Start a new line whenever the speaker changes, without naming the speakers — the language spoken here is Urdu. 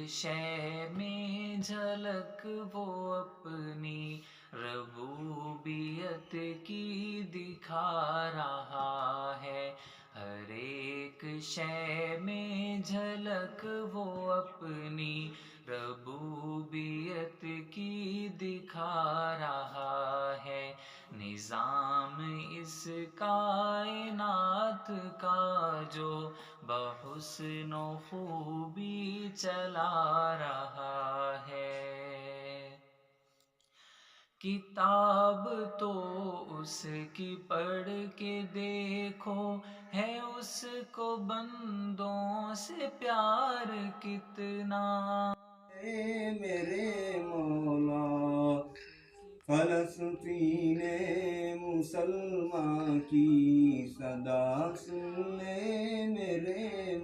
شے میں جھلک وہ اپنی ربوبیت کی دکھا رہا ہے، ہر ایک شے میں جھلک وہ اپنی ربوبیت کی دکھا رہا ہے، نظام اس کائنات کا جو بحسن و خوبی چلا رہا ہے۔ کتاب تو اس کی پڑھ کے دیکھو، ہے اس کو بندوں سے پیار کتنا،
اے میرے مولا فلسطین مسلماں کی صدا سن لے میرے